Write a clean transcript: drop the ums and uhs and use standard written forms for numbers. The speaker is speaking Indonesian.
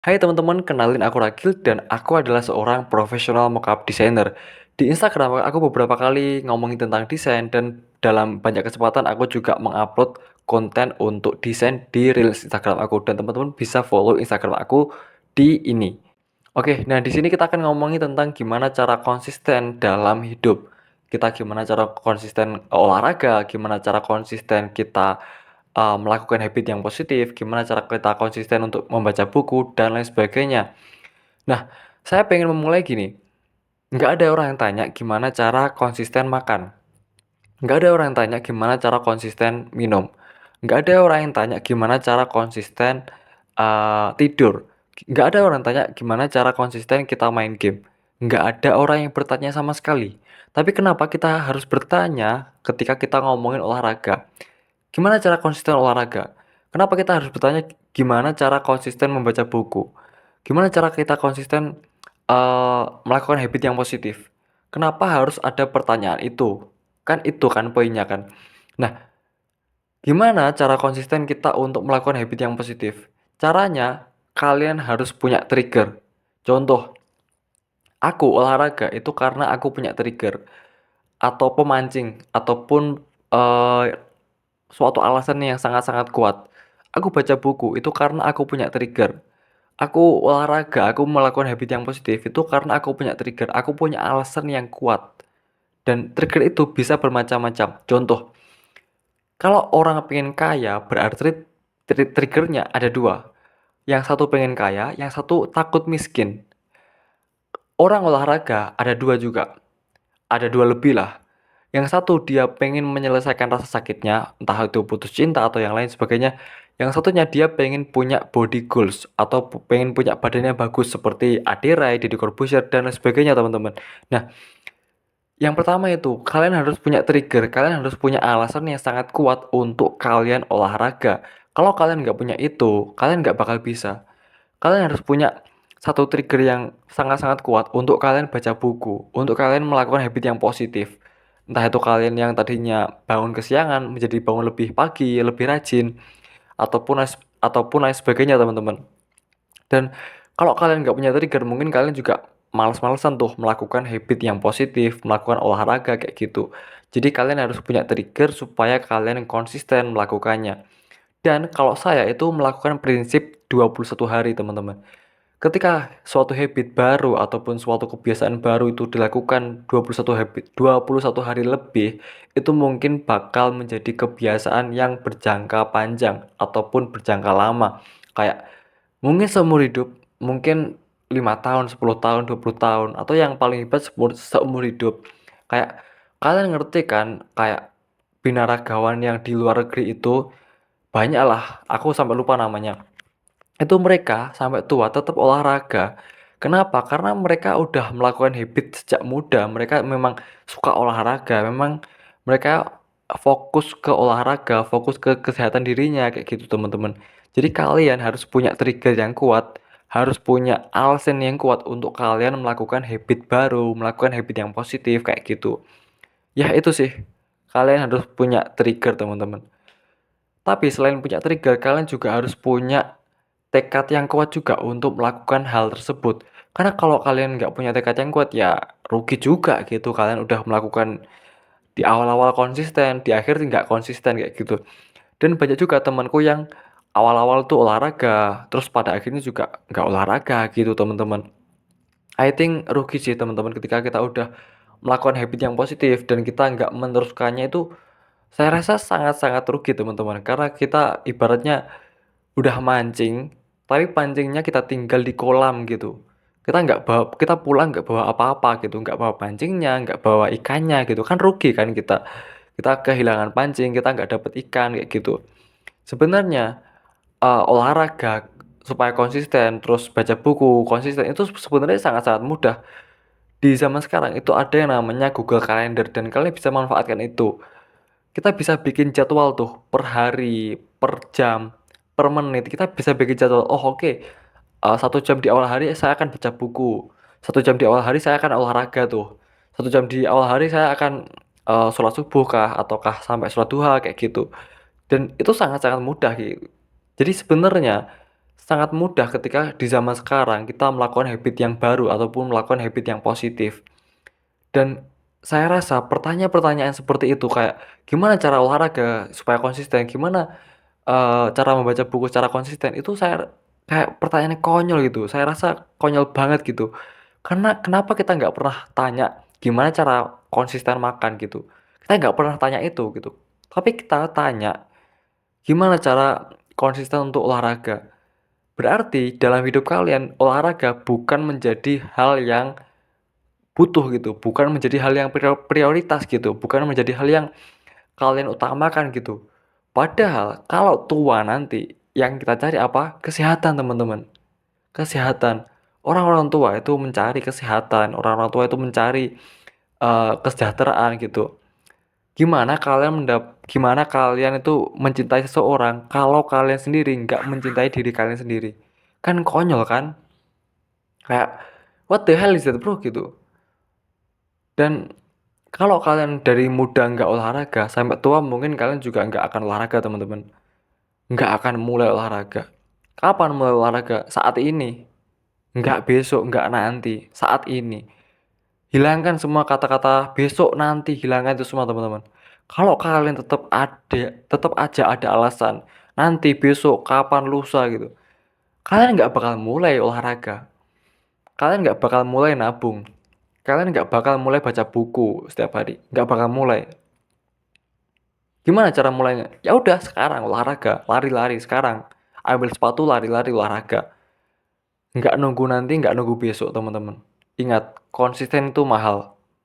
Hai teman-teman, kenalin aku Ragil dan aku adalah seorang profesional mockup designer. Di Instagram aku beberapa kali ngomongin tentang desain dan dalam banyak kesempatan aku juga mengupload konten untuk desain di Reels Instagram aku dan teman-teman bisa follow Instagram aku di ini. Oke, nah di sini kita akan ngomongin tentang gimana cara konsisten dalam hidup. Kita gimana cara konsisten olahraga, gimana cara konsisten kita melakukan habit yang positif, gimana cara kita konsisten untuk membaca buku, dan lain sebagainya. Nah, saya pengen memulai gini, nggak ada orang yang tanya gimana cara konsisten makan, nggak ada orang yang tanya gimana cara konsisten minum, nggak ada orang yang tanya gimana cara konsisten, tidur, nggak ada orang yang tanya gimana cara konsisten kita main game, nggak ada orang yang bertanya sama sekali. Tapi kenapa kita harus bertanya ketika kita ngomongin olahraga? Gimana cara konsisten olahraga? Kenapa kita harus bertanya gimana cara konsisten membaca buku? Gimana cara kita konsisten, melakukan habit yang positif? Kenapa harus ada pertanyaan itu? Kan itu kan poinnya kan. Nah, gimana cara konsisten kita untuk melakukan habit yang positif? Caranya, kalian harus punya trigger. Contoh, aku olahraga itu karena aku punya trigger atau pemancing ataupun, eee suatu alasan yang sangat-sangat kuat. Aku baca buku itu karena aku punya trigger. Aku olahraga, aku melakukan habit yang positif itu karena aku punya trigger, aku punya alasan yang kuat. Dan trigger itu bisa bermacam-macam. Contoh, kalau orang pengen kaya berarti triggernya ada dua. Yang satu pengen kaya, yang satu takut miskin. Orang olahraga ada dua juga, ada dua lebih lah. Yang satu dia pengen menyelesaikan rasa sakitnya, entah itu putus cinta atau yang lain sebagainya. Yang satunya dia pengen punya body goals atau pengen punya badannya bagus seperti Ade Rai, Deddy Corbuzier dan lain sebagainya teman-teman. Nah, yang pertama itu kalian harus punya trigger, kalian harus punya alasan yang sangat kuat untuk kalian olahraga. Kalau kalian nggak punya itu, kalian nggak bakal bisa. Kalian harus punya satu trigger yang sangat-sangat kuat untuk kalian baca buku, untuk kalian melakukan habit yang positif. Entah itu kalian yang tadinya bangun kesiangan menjadi bangun lebih pagi, lebih rajin, ataupun lain sebagainya teman-teman. Dan kalau kalian nggak punya trigger, mungkin kalian juga males-malesan tuh melakukan habit yang positif, melakukan olahraga kayak gitu. Jadi kalian harus punya trigger supaya kalian konsisten melakukannya. Dan kalau saya itu melakukan prinsip 21 hari teman-teman. Ketika suatu habit baru ataupun suatu kebiasaan baru itu dilakukan 21 hari lebih, itu mungkin bakal menjadi kebiasaan yang berjangka panjang ataupun berjangka lama. Kayak mungkin seumur hidup, mungkin 5 tahun, 10 tahun, 20 tahun, atau yang paling hebat seumur hidup. Kayak kalian ngerti kan, kayak binaragawan yang di luar negeri itu banyak lah, aku sampai lupa namanya. Itu mereka sampai tua tetap olahraga. Kenapa? Karena mereka udah melakukan habit sejak muda, mereka memang suka olahraga, memang mereka fokus ke olahraga, fokus ke kesehatan dirinya, kayak gitu teman-teman. Jadi kalian harus punya trigger yang kuat, harus punya alasan yang kuat untuk kalian melakukan habit baru, melakukan habit yang positif, kayak gitu. Ya itu sih, kalian harus punya trigger teman-teman. Tapi selain punya trigger, kalian juga harus punya tekad yang kuat juga untuk melakukan hal tersebut. Karena kalau kalian nggak punya tekad yang kuat, ya rugi juga gitu. Kalian udah melakukan di awal-awal konsisten, di akhir nggak konsisten kayak gitu. Dan banyak juga temanku yang awal-awal tuh olahraga, terus pada akhirnya juga nggak olahraga gitu teman-teman. I think rugi sih teman-teman ketika kita udah melakukan habit yang positif dan kita nggak meneruskannya itu saya rasa sangat-sangat rugi teman-teman. Karena kita ibaratnya udah mancing, tapi pancingnya kita tinggal di kolam gitu. Kita pulang nggak bawa apa-apa gitu, nggak bawa pancingnya, nggak bawa ikannya gitu, kan rugi kan kita. Kita kehilangan pancing, kita nggak dapet ikan kayak gitu. Sebenarnya, olahraga supaya konsisten, terus baca buku konsisten itu sebenarnya sangat-sangat mudah. Di zaman sekarang itu ada yang namanya Google Calendar dan kalian bisa manfaatkan itu. Kita bisa bikin jadwal tuh per hari, per jam, per menit. Kita bisa bikin jadwal. Oh oke, 1 jam di awal hari saya akan baca buku. 1 jam di awal hari saya akan olahraga tuh. 1 jam di awal hari saya akan sholat subuh kah ataukah sampai sholat duha kayak gitu. Dan itu sangat-sangat mudah gitu. Jadi sebenarnya sangat mudah ketika di zaman sekarang kita melakukan habit yang baru ataupun melakukan habit yang positif. Dan saya rasa pertanyaan-pertanyaan seperti itu kayak, gimana cara olahraga supaya konsisten, gimana, cara membaca buku secara konsisten, itu saya kayak pertanyaan konyol gitu, saya rasa konyol banget gitu. Karena kenapa kita nggak pernah tanya, gimana cara konsisten makan gitu, kita nggak pernah tanya itu gitu. Tapi kita tanya, gimana cara konsisten untuk olahraga. Berarti dalam hidup kalian, olahraga bukan menjadi hal yang butuh gitu, bukan menjadi hal yang prioritas gitu, bukan menjadi hal yang kalian utamakan gitu. Padahal kalau tua nanti yang kita cari apa? Kesehatan, teman-teman. Kesehatan. Orang-orang tua itu mencari kesehatan, orang-orang tua itu mencari, kesejahteraan gitu. Gimana kalian itu mencintai seseorang kalau kalian sendiri nggak mencintai diri kalian sendiri? Kan konyol kan? Kayak, what the hell is that bro gitu. Dan kalau kalian dari muda nggak olahraga, sampai tua mungkin kalian juga nggak akan olahraga, teman-teman. Nggak akan mulai olahraga. Kapan mulai olahraga? Saat ini. Nggak besok, nggak nanti. Saat ini. Hilangkan semua kata-kata besok, nanti. Hilangkan itu semua, teman-teman. Kalau kalian tetap aja ada alasan. Nanti, besok, kapan, lusa gitu. Kalian nggak bakal mulai olahraga. Kalian nggak bakal mulai nabung. Kalian nggak bakal mulai baca buku setiap hari. Nggak bakal mulai. Gimana cara mulainya? Ya udah sekarang olahraga, lari-lari sekarang. Ambil sepatu, lari-lari, olahraga. Nggak nunggu nanti, nggak nunggu besok, teman-teman. Ingat, konsisten itu mahal.